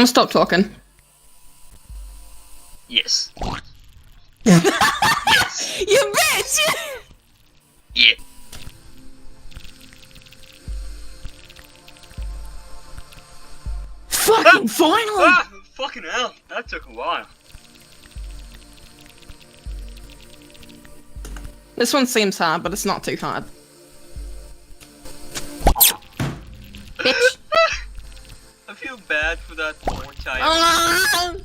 Someone stop talking. Yes. You bitch! Yeah. Fucking finally! Ah, fucking hell, that took a while. This one seems hard, but it's not too hard. Bitch. I feel bad for that poor child. Ah!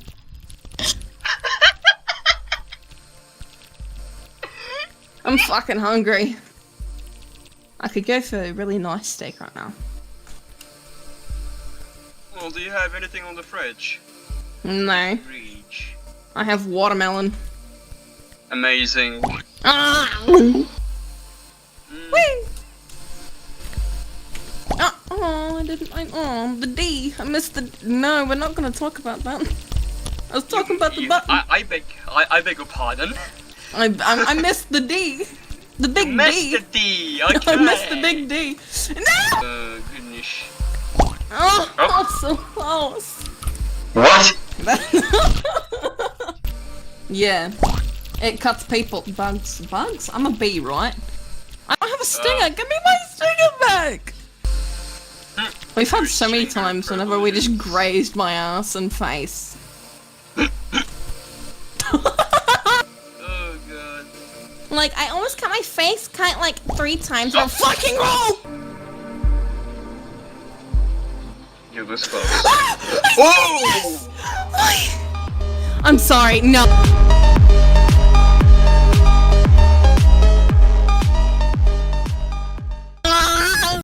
I'm fucking hungry. I could go for a really nice steak right now. Well, do you have anything on the fridge? No. Reach. I have watermelon. Amazing. Ah! Mm. Whee! Oh, I didn't. The D. I missed the. No, we're not gonna talk about that. I was talking about the button. I beg your pardon. I missed the D. The big You missed D. the D. Okay. I missed the big D. No! Goodness. Oh, oh, so close. What? Yeah. It cuts people. Bugs. Bugs? I'm a bee, right? I don't have a stinger. Give me my stinger back. We've had so many times whenever we just grazed my ass and face. Oh god. Like, I almost cut my face cut like 3 times in a fucking row! You was close. Oh! I'm sorry, no.